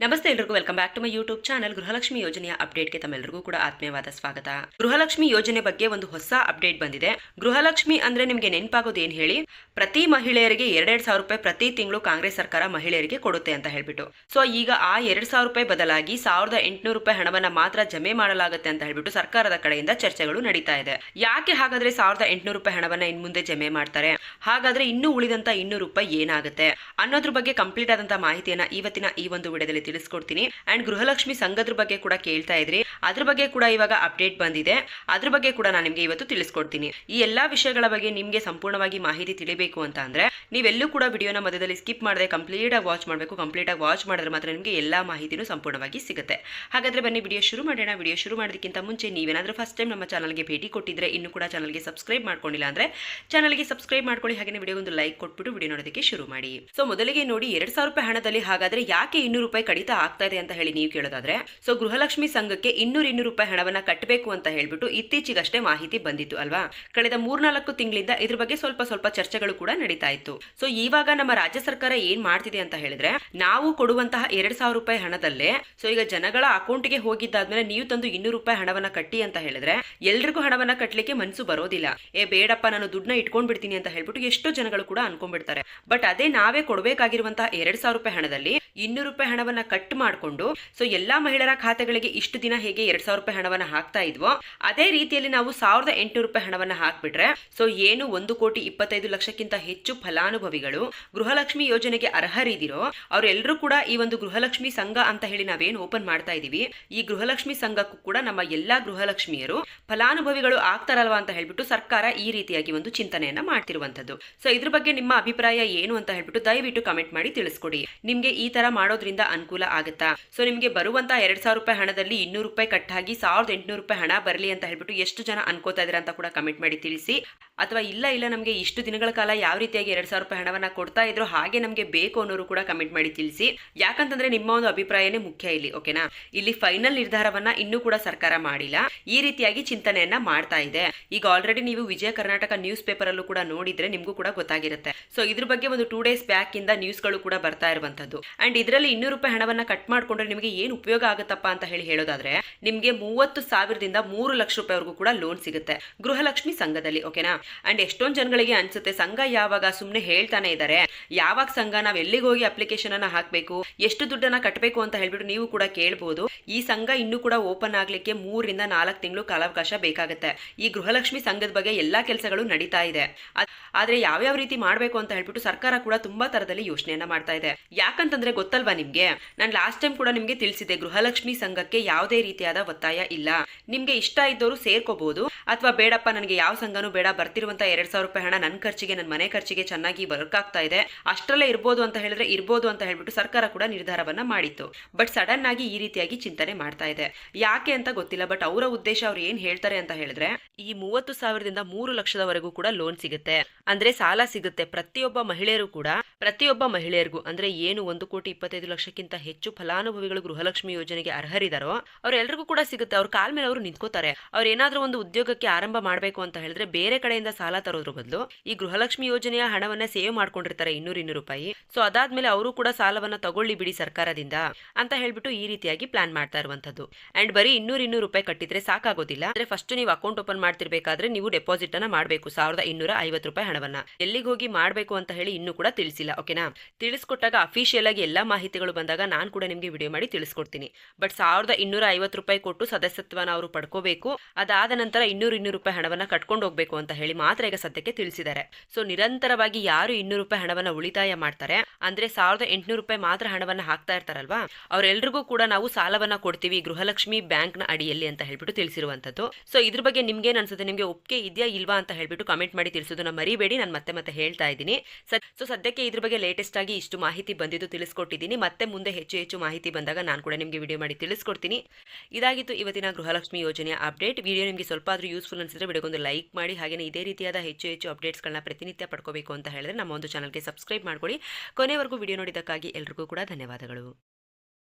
ನಮಸ್ತೆ ಎಲ್ರಿಗೂ welcome back to my YouTube channel. Gruhalakshmi ಯೋಜನೆಯ ಅಪ್ಡೇಟ್ಗೆ ತಮ್ಮೆಲ್ಲರಿಗೂ ಕೂಡ ಆತ್ಮೀಯವಾದ ಸ್ವಾಗತ. ಗೃಹಲಕ್ಷ್ಮಿ ಯೋಜನೆ ಬಗ್ಗೆ ಒಂದು ಹೊಸ ಅಪ್ಡೇಟ್ ಬಂದಿದೆ. ಗೃಹಲಕ್ಷ್ಮಿ ಅಂದ್ರೆ ನಿಮಗೆ ನೆನಪಾಗೋದು ಏನು ಹೇಳಿ, ಪ್ರತಿ ಮಹಿಳೆಯರಿಗೆ 2,000 ರೂಪಾಯಿ ಪ್ರತಿ ತಿಂಗಳು ಕಾಂಗ್ರೆಸ್ ಸರ್ಕಾರ ಮಹಿಳೆಯರಿಗೆ ಕೊಡುತ್ತೆ ಅಂತ ಹೇಳ್ಬಿಟ್ಟು. ಸೊ ಈಗ ಆ 2,000 ರೂಪಾಯಿ ಬದಲಾಗಿ 1,800 ರೂಪಾಯಿ ಹಣವನ್ನ ಮಾತ್ರ ಜಮೆ ಮಾಡಲಾಗುತ್ತೆ ಅಂತ ಹೇಳ್ಬಿಟ್ಟು ಸರ್ಕಾರದ ಕಡೆಯಿಂದ ಚರ್ಚೆಗಳು ನಡೀತಾ ಇದೆ. ಯಾಕೆ ಹಾಗಾದ್ರೆ 1,800 ರೂಪಾಯಿ ಹಣವನ್ನ ಇನ್ ಮುಂದೆ ಜಮೆ ಮಾಡ್ತಾರೆ, ಹಾಗಾದ್ರೆ ಇನ್ನೂ ಉಳಿದಂತ 200 ರೂಪಾಯಿ ಏನಾಗುತ್ತೆ ಅನ್ನೋದ್ರ ಬಗ್ಗೆ ಕಂಪ್ಲೀಟ್ ಆದಂತ ಮಾಹಿತಿಯನ್ನ ಇವತ್ತಿನ ಈ ಒಂದು ವಿಡಿಯೋದಲ್ಲಿ ತಿಳಿಸ್ಕೊಡ್ತೀನಿ. ಅಂಡ್ ಗೃಹಲಕ್ಷ್ಮಿ ಸಂಘದ ಬಗ್ಗೆ ಕೂಡ ಕೇಳ್ತಾ ಇದ್ರಿ, ಅದ್ರ ಬಗ್ಗೆ ಕೂಡ ಇವಾಗ ಅಪ್ಡೇಟ್ ಬಂದಿದೆ, ಅದ್ರ ಬಗ್ಗೆ ಕೂಡ ನಾನು ನಿಮ್ಗೆ ಇವತ್ತು ತಿಳಿಸ್ಕೊಡ್ತೀನಿ. ಈ ಎಲ್ಲಾ ವಿಷಯಗಳ ಬಗ್ಗೆ ನಿಮ್ಗೆ ಸಂಪೂರ್ಣವಾಗಿ ಮಾಹಿತಿ ತಿಳಿಬೇಕು ಅಂತ ಅಂದ್ರೆ ನೀವೆಲ್ಲೂ ಕೂಡ ವಿಡಿಯೋನ ಮಧ್ಯದಲ್ಲಿ ಸ್ಕಿಪ್ ಮಾಡದೆ ಕಂಪ್ಲೀಟ್ ಆಗಿ ವಾಚ್ ಮಾಡಬೇಕು. ಕಂಪ್ಲೀಟ್ ಆಗಿ ವಾಚ್ ಮಾಡಿದ್ರೆ ಮಾತ್ರ ನಿಮಗೆ ಎಲ್ಲಾ ಮಾಹಿತಿನೂ ಸಂಪೂರ್ಣವಾಗಿ ಸಿಗುತ್ತೆ. ಹಾಗಾದ್ರೆ ಬನ್ನಿ ವಿಡಿಯೋ ಶುರು ಮಾಡೋಣ. ವಿಡಿಯೋ ಶುರು ಮಾಡೋದಕ್ಕಿಂತ ಮುಂಚೆ ನೀವೇನಾದ್ರೂ ಫಸ್ಟ್ ಟೈಮ್ ನಮ್ಮ ಚಾನಲ್ಗೆ ಭೇಟಿ ಕೊಟ್ಟಿದ್ರೆ ಇನ್ನೂ ಕೂಡ ಚಾನಲ್ಗೆ ಸಬ್ಸ್ಕ್ರೈಬ್ ಮಾಡ್ಕೊಂಡಿಲ್ಲ ಅಂದ್ರೆ ಚಾನಲ್ಗೆ ಸಬ್ಸ್ಕ್ರೈಬ್ ಮಾಡ್ಕೊಳ್ಳಿ. ಹಾಗೆ ವಿಡಿಯೋ ಒಂದು ಲೈಕ್ ಕೊಟ್ಬಿಟ್ಟು ವಿಡಿಯೋ ನೋಡೋದಕ್ಕೆ ಶುರು ಮಾಡಿ. ಸೊ ಮೊದಲಿಗೆ ನೋಡಿ, 2,000 ರೂಪಾಯಿ ಹಣದಲ್ಲಿ ಹಾಗಾದ್ರೆ ಯಾಕೆ 200 ರೂಪಾಯಿ ಕಡಿತ ಆಗ್ತಾ ಇದೆ ಅಂತ ಹೇಳಿ ನೀವು ಕೇಳೋದಾದ್ರೆ, ಸೊ ಗೃಹಲಕ್ಷ್ಮಿ ಸಂಘಕ್ಕೆ 200 ರೂಪಾಯಿ ಹಣವನ್ನ ಕಟ್ಟಬೇಕು ಅಂತ ಹೇಳ್ಬಿಟ್ಟು ಇತ್ತೀಚೆಗಷ್ಟೇ ಮಾಹಿತಿ ಬಂದಿತ್ತು ಅಲ್ವಾ. ಕಳೆದ 3-4 ತಿಂಗಳಿಂದ ಇದ್ರ ಬಗ್ಗೆ ಸ್ವಲ್ಪ ಚರ್ಚೆಗಳು ಕೂಡ ನಡೀತಾ ಇತ್ತು. ಸೊ ಇವಾಗ ನಮ್ಮ ರಾಜ್ಯ ಸರ್ಕಾರ ಏನ್ ಮಾಡ್ತಿದೆ ಅಂತ ಹೇಳಿದ್ರೆ, ನಾವು ಕೊಡುವಂತಹ 2,000 ರೂಪಾಯಿ ಹಣದಲ್ಲೇ ಸೊ ಈಗ ಜನಗಳ ಅಕೌಂಟ್ಗೆ ಹೋಗಿದ್ದಾದ್ಮೇಲೆ ನೀವು ತಂದು 200 ರೂಪಾಯಿ ಹಣವನ್ನ ಕಟ್ಟಿ ಅಂತ ಹೇಳಿದ್ರೆ ಎಲ್ರಿಗೂ ಹಣವನ್ನ ಕಟ್ಟಲಿಕ್ಕೆ ಮನಸ್ಸು ಬರೋದಿಲ್ಲ. ಬೇಡಪ್ಪ ನಾನು ದುಡ್ಡನ್ನ ಇಟ್ಕೊಂಡ್ ಬಿಡ್ತೀನಿ ಅಂತ ಹೇಳ್ಬಿಟ್ಟು ಎಷ್ಟೋ ಜನಗಳು ಕೂಡ ಅನ್ಕೊಂಡ್ಬಿಡ್ತಾರೆ. ಬಟ್ ಅದೇ ನಾವೇ ಕೊಡಬೇಕಾಗಿರುವಂತಹ 2,000 ರೂಪಾಯಿ ಹಣದಲ್ಲಿ 200 ರೂಪಾಯಿ ಹಣವನ್ನ ಕಟ್ ಮಾಡಿಕೊಂಡು ಸೊ ಎಲ್ಲಾ ಮಹಿಳೆಯರ ಖಾತೆಗಳಿಗೆ ಇಷ್ಟು ದಿನ ಹೇಗೆ 2,000 ರೂಪಾಯಿ ಹಣವನ್ನ ಹಾಕ್ತಾ ಇದ್ವೋ ಅದೇ ರೀತಿಯಲ್ಲಿ ನಾವು 1,800 ರೂಪಾಯಿ ಹಣವನ್ನ ಹಾಕ್ಬಿಟ್ರೆ ಸೊ ಏನು 1,25,00,000ಕ್ಕಿಂತ ಹೆಚ್ಚು ಫಲಾನುಭವಿಗಳು ಗೃಹಲಕ್ಷ್ಮಿ ಯೋಜನೆಗೆ ಅರ್ಹರಿದಿರೋ ಅವರೆಲ್ಲರೂ ಕೂಡ ಈ ಒಂದು ಗೃಹಲಕ್ಷ್ಮಿ ಸಂಘ ಅಂತ ಹೇಳಿ ನಾವೇನು ಓಪನ್ ಮಾಡ್ತಾ ಇದೀವಿ, ಈ ಗೃಹಲಕ್ಷ್ಮಿ ಸಂಘಕ್ಕೂ ಕೂಡ ನಮ್ಮ ಎಲ್ಲಾ ಗೃಹಲಕ್ಷ್ಮಿಯರು ಫಲಾನುಭವಿಗಳು ಆಗ್ತಾರಲ್ವಾ ಅಂತ ಹೇಳ್ಬಿಟ್ಟು ಸರ್ಕಾರ ಈ ರೀತಿಯಾಗಿ ಒಂದು ಚಿಂತನೆಯನ್ನ ಮಾಡ್ತಿರುವಂತದ್ದು. ಸೊ ಇದ್ರ ಬಗ್ಗೆ ನಿಮ್ಮ ಅಭಿಪ್ರಾಯ ಏನು ಅಂತ ಹೇಳ್ಬಿಟ್ಟು ದಯವಿಟ್ಟು ಕಮೆಂಟ್ ಮಾಡಿ ತಿಳಿಸ್ಕೊಡಿ. ನಿಮ್ಗೆ ಈ ತರ ಮಾಡೋದ್ರಿಂದ ಅನುಕೂಲ ಆಗುತ್ತಾ? ಸೊ ನಿಮ್ಗೆ ಬರುವಂತಹ 2,000 ರೂಪಾಯಿ ಹಣದಲ್ಲಿ 200 ರೂಪಾಯಿ ಕಟ್ಟಾಗಿ 1,800 ರೂಪಾಯಿ ಹಣ ಬರಲಿ ಅಂತ ಹೇಳ್ಬಿಟ್ಟು ಎಷ್ಟು ಜನ ಅನ್ಕೋತಾ ಇದ್ರ ಅಂತ ಕೂಡ ಕಮೆಂಟ್ ಮಾಡಿ ತಿಳಿಸಿ. ಅಥವಾ ಇಲ್ಲ ನಮಗೆ ಇಷ್ಟು ದಿನಗಳ ಕಾಲ ಯಾವ ರೀತಿಯಾಗಿ 2,000 ರೂಪಾಯಿ ಹಣವನ್ನ ಕೊಡ್ತಾ ಇದ್ರು ಹಾಗೆ ನಮ್ಗೆ ಬೇಕು ಅನ್ನೋರು ಕೂಡ ಕಮೆಂಟ್ ಮಾಡಿ ತಿಳಿಸಿ. ಯಾಕಂತಂದ್ರೆ ನಿಮ್ಮ ಒಂದು ಅಭಿಪ್ರಾಯನೇ ಮುಖ್ಯ ಇಲ್ಲಿ, ಓಕೆನಾ. ಇಲ್ಲಿ ಫೈನಲ್ ನಿರ್ಧಾರವನ್ನ ಇನ್ನೂ ಕೂಡ ಸರ್ಕಾರ ಮಾಡಿಲ್ಲ, ಈ ರೀತಿಯಾಗಿ ಚಿಂತನೆಯನ್ನ ಮಾಡ್ತಾ ಇದೆ. ಈಗ ಆಲ್ರೆಡಿ ನೀವು ವಿಜಯ ಕರ್ನಾಟಕ ನ್ಯೂಸ್ ಪೇಪರ್ ಅಲ್ಲೂ ಕೂಡ ನೋಡಿದ್ರೆ ನಿಮ್ಗೂ ಕೂಡ ಗೊತ್ತಾಗಿರುತ್ತೆ. ಸೊ ಇದ್ರ ಬಗ್ಗೆ ಒಂದು 2 ಡೇಸ್ ಬ್ಯಾಕ್ ಇಂದ ನ್ಯೂಸ್ ಗಳು ಕೂಡ ಬರ್ತಾ ಇರುವಂತದ್ದು. ಅಂಡ್ ಇದರಲ್ಲಿ 200 ರೂಪಾಯಿ ಹಣವನ್ನ ಕಟ್ ಮಾಡ್ಕೊಂಡ್ರೆ ನಿಮಗೆ ಏನು ಉಪಯೋಗ ಆಗುತ್ತಪ್ಪ ಅಂತ ಹೇಳೋದಾದ್ರೆ ನಿಮ್ಗೆ 30,000ದಿಂದ 3 ಲಕ್ಷ ರೂಪಾಯಿವರೆಗೂ ಕೂಡ ಲೋನ್ ಸಿಗುತ್ತೆ ಗೃಹಲಕ್ಷ್ಮಿ ಸಂಘದಲ್ಲಿ, ಓಕೆನಾ. ಅಂಡ್ ಎಷ್ಟೊಂದು ಜನಗಳಿಗೆ ಅನ್ಸುತ್ತೆ ಸಂಘ ಯಾವಾಗ, ಸುಮ್ನೆ ಹೇಳ್ತಾನೆ ಇದ್ದಾರೆ, ಯಾವಾಗ ಸಂಘ, ನಾವ್ ಎಲ್ಲಿಗೆ ಹೋಗಿ ಅಪ್ಲಿಕೇಶನ್ ಅನ್ನ ಹಾಕ್ಬೇಕು, ಎಷ್ಟು ದುಡ್ಡನ್ನ ಕಟ್ಟಬೇಕು ಅಂತ ಹೇಳ್ಬಿಟ್ಟು ನೀವು ಕೂಡ ಕೇಳಬಹುದು. ಈ ಸಂಘ ಇನ್ನೂ ಕೂಡ ಓಪನ್ ಆಗ್ಲಿಕ್ಕೆ 3ರಿಂದ 4 ತಿಂಗಳು ಕಾಲಾವಕಾಶ ಬೇಕಾಗುತ್ತೆ. ಈ ಗೃಹಲಕ್ಷ್ಮಿ ಸಂಘದ ಬಗ್ಗೆ ಎಲ್ಲಾ ಕೆಲಸಗಳು ನಡೀತಾ ಇದೆ. ಆದ್ರೆ ಯಾವ್ಯಾವ ರೀತಿ ಮಾಡ್ಬೇಕು ಅಂತ ಹೇಳ್ಬಿಟ್ಟು ಸರ್ಕಾರ ಕೂಡ ತುಂಬಾ ತರದಲ್ಲಿ ಯೋಚನೆಯನ್ನ ಮಾಡ್ತಾ ಇದೆ. ಯಾಕಂತಂದ್ರೆ ಗೊತ್ತಲ್ವಾ ನಿಮ್ಗೆ, ನಾನು ಲಾಸ್ಟ್ ಟೈಮ್ ಕೂಡ ನಿಮ್ಗೆ ತಿಳಿಸಿದೆ, ಗೃಹಲಕ್ಷ್ಮಿ ಸಂಘಕ್ಕೆ ಯಾವುದೇ ರೀತಿಯಾದ ಒತ್ತಾಯ ಇಲ್ಲ. ನಿಮ್ಗೆ ಇಷ್ಟ ಇದ್ದವರು ಸೇರ್ಕೋಬಹುದು, ಅಥವಾ ಬೇಡಪ್ಪ ನನಗೆ ಯಾವ ಸಂಘನೂ ಬೇಡ, ಬರ್ತಿರುವಂತ 2,000 ರೂಪಾಯಿ ಹಣ ನನ್ನ ಖರ್ಚಿಗೆ, ನನ್ನ ಮನೆ ಖರ್ಚಿಗೆ ಚೆನ್ನಾಗಿ ವರ್ಕ್ ಆಗ್ತಾ ಇದೆ, ಅಷ್ಟರಲ್ಲೇ ಇರ್ಬೋದು ಅಂತ ಹೇಳಿದ್ರೆ ಇರ್ಬೋದು ಅಂತ ಹೇಳ್ಬಿಟ್ಟು ಸರ್ಕಾರ ಕೂಡ ನಿರ್ಧಾರವನ್ನ ಮಾಡಿತ್ತು. ಬಟ್ ಸಡನ್ ಆಗಿ ಈ ರೀತಿಯಾಗಿ ಚಿಂತನೆ ಮಾಡ್ತಾ ಇದೆ. ಯಾಕೆ ಅಂತ ಗೊತ್ತಿಲ್ಲ. ಬಟ್ ಅವರ ಉದ್ದೇಶ ಅವ್ರು ಏನ್ ಹೇಳ್ತಾರೆ ಅಂತ ಹೇಳಿದ್ರೆ, ಈ 30,000ದಿಂದ 3 ಲಕ್ಷದವರೆಗೂ ಕೂಡ ಲೋನ್ ಸಿಗುತ್ತೆ, ಅಂದ್ರೆ ಸಾಲ ಸಿಗುತ್ತೆ ಪ್ರತಿಯೊಬ್ಬ ಮಹಿಳೆಯರಿಗೂ. ಅಂದ್ರೆ ಏನು 1,25,00,000ಕ್ಕಿಂತ ಹೆಚ್ಚು ಫಲಾನುಭವಿಗಳು ಗೃಹಲಕ್ಷ್ಮಿ ಯೋಜನೆಗೆ ಅರ್ಹರಿದಾರೋ ಅವರೆಲ್ಲರಿಗೂ ಕೂಡ ಸಿಗುತ್ತೆ. ಅವ್ರ ಕಾಲ್ ಮೇಲೆ ಅವರು ನಿಂತ್ಕೋತಾರೆ. ಅವ್ರು ಏನಾದ್ರೂ ಒಂದು ಉದ್ಯೋಗಕ್ಕೆ ಆರಂಭ ಮಾಡಬೇಕು ಅಂತ ಹೇಳಿದ್ರೆ ಬೇರೆ ಕಡೆಯಿಂದ ಸಾಲ ತರೋದ್ರ ಬದಲು ಈ ಗೃಹಲಕ್ಷ್ಮಿ ಯೋಜನೆಯ ಹಣವನ್ನ ಸೇವ್ ಮಾಡ್ಕೊಂಡಿರ್ತಾರೆ 200 ರೂಪಾಯಿ. ಸೊ ಅದಾದ್ಮೇಲೆ ಅವರು ಕೂಡ ಸಾಲವನ್ನ ತಗೊಳ್ಳಿ ಬಿಡಿ ಸರ್ಕಾರದಿಂದ ಅಂತ ಹೇಳ್ಬಿಟ್ಟು ಈ ರೀತಿಯಾಗಿ ಪ್ಲಾನ್ ಮಾಡ್ತಾ ಇರುವಂತದ್ದು. ಅಂಡ್ ಬರೀ 200 ರೂಪಾಯಿ ಕಟ್ಟಿದ್ರೆ ಸಾಕಾಗೋದಿಲ್ಲ. ಅಂದ್ರೆ ಫಸ್ಟ್ ನೀವು ಅಕೌಂಟ್ ಓಪನ್ ಮಾಡ್ತಿರ್ಬೇಕಾದ್ರೆ ನೀವು ಡೆಪಾಸಿಟ್ ಅನ್ನ ಮಾಡಬೇಕು 1,250 ರೂಪಾಯಿ ಹಣವನ್ನ. ಎಲ್ಲಿಗೆ ಹೋಗಿ ಮಾಡಬೇಕು ಅಂತ ಹೇಳಿ ಇನ್ನೂ ಕೂಡ ತಿಳಿಸಿಲ್ಲ, ಓಕೆನಾ. ತಿಳಿಸ್ಕೊಟ್ಟಾಗ ಅಫಿಷಿಯಲ್ ಆಗಿ ಎಲ್ಲಾ ಮಾಹಿತಿಗಳು ಬಂದಾಗ ನಾನು ಕೂಡ ನಿಮ್ಗೆ ವಿಡಿಯೋ ಮಾಡಿ ತಿಳಿಸ್ಕೊಡ್ತೀನಿ. ಬಟ್ 1,250 ರೂಪಾಯಿ ಕೊಟ್ಟು ಸದಸ್ಯತ್ವನ ಅವರು ಪಡ್ಕೋಬೇಕು. ಅದಾದ ನಂತರ 200 ರೂಪಾಯಿ ಹಣವನ್ನ ಕಟ್ಕೊಂಡು ಹೋಗ್ಬೇಕು ಅಂತ ಹೇಳಿ ಮಾತ್ರ ಈಗ ಸದ್ಯಕ್ಕೆ ತಿಳಿಸಿದ್ದಾರೆ. ಸೊ ನಿರಂತರವಾಗಿ ಯಾರು 200 ರೂಪಾಯಿ ಹಣವನ್ನ ಉಳಿತಾಯ ಮಾಡ್ತಾರೆ, ಅಂದ್ರೆ 1,800 ರೂಪಾಯಿ ಮಾತ್ರ ಹಣವನ್ನ ಹಾಕ್ತಾ ಇರ್ತಾರಲ್ವಾ, ಅವರೆಲ್ಲರಿಗೂ ಕೂಡ ನಾವು ಸಾಲವನ್ನ ಕೊಡ್ತೀವಿ ಗೃಹಲಕ್ಷ್ಮಿ ಬ್ಯಾಂಕ್ ನ ಅಡಿಯಲ್ಲಿ ಅಂತ ಹೇಳ್ಬಿಟ್ಟು ತಿಳಿಸಿರುವಂತದ್ದು. ಸೊ ಇದ್ರ ಬಗ್ಗೆ ನಿಮ್ಗೆ ಏನ್ ಅನ್ಸುತ್ತೆ, ನಿಮ್ಗೆ ಒಪ್ಪಿಗೆ ಇದೆಯಾ ಇಲ್ವಾ ಅಂತ ಹೇಳ್ಬಿಟ್ಟು ಕಮೆಂಟ್ ಮಾಡಿ ತಿಳಿಸೋದನ್ನ ಮರಿಬೇಡಿ. ನಾನು ಮತ್ತೆ ಹೇಳ್ತಾ ಇದ್ದೀನಿ. ಸೊ ಸದ್ಯಕ್ಕೆ ಇದ್ರ ಬಗ್ಗೆ ಲೇಟೆಸ್ಟ್ ಆಗಿ ಇಷ್ಟು ಮಾಹಿತಿ ಬಂದಿದ್ದು ತಿಳಿಸ್ಕೊಟ್ಟಿದ್ದೀನಿ. ಮತ್ತೆ ಮುಂದೆ ಹೆಚ್ಚು ಮಾಹಿತಿ ಬಂದಾಗ ನಾನು ಕೂಡ ನಿಮ್ಗೆ ವಿಡಿಯೋ ಮಾಡಿ ತಿಳಿಸ್ಕೊಡ್ತೀನಿ. ಇದಾಗಿತ್ತು ಇವತ್ತಿನ ಗೃಹಲಕ್ಷ್ಮಿ ಯೋಜನೆಯ ಅಪ್ಡೇಟ್. ವಿಡಿಯೋ ನಿಮಗೆ ಸ್ವಲ್ಪ ಆದ್ರೂ ಯೂಸ್ಫುಲ್ ಅನ್ಸಿದ್ರೆ ವಿಡಿಯೋಗೊಂದು ಲೈಕ್ ಮಾಡಿ. ಹಾಗೆ ಇದೇ ರೀತಿಯಾದ ಹೆಚ್ಚು ಅಪ್ಡೇಟ್ಸ್ಗಳನ್ನ ಪ್ರತಿನಿತ್ಯ ಪಡ್ಕೋಬೇಕು ಅಂತ ಹೇಳಿದ್ರೆ ನಮ್ಮ ಒಂದು ಚಾನಲ್ಗೆ ಸಬ್ಸ್ಕ್ರೈಬ್ ಮಾಡ್ಕೊಳ್ಳಿ. ಕೊನೆವರೆಗೂ ವಿಡಿಯೋ ನೋಡಿದ್ದಕ್ಕಾಗಿ ಎಲ್ರಿಗೂ ಕೂಡ ಧನ್ಯವಾದಗಳು.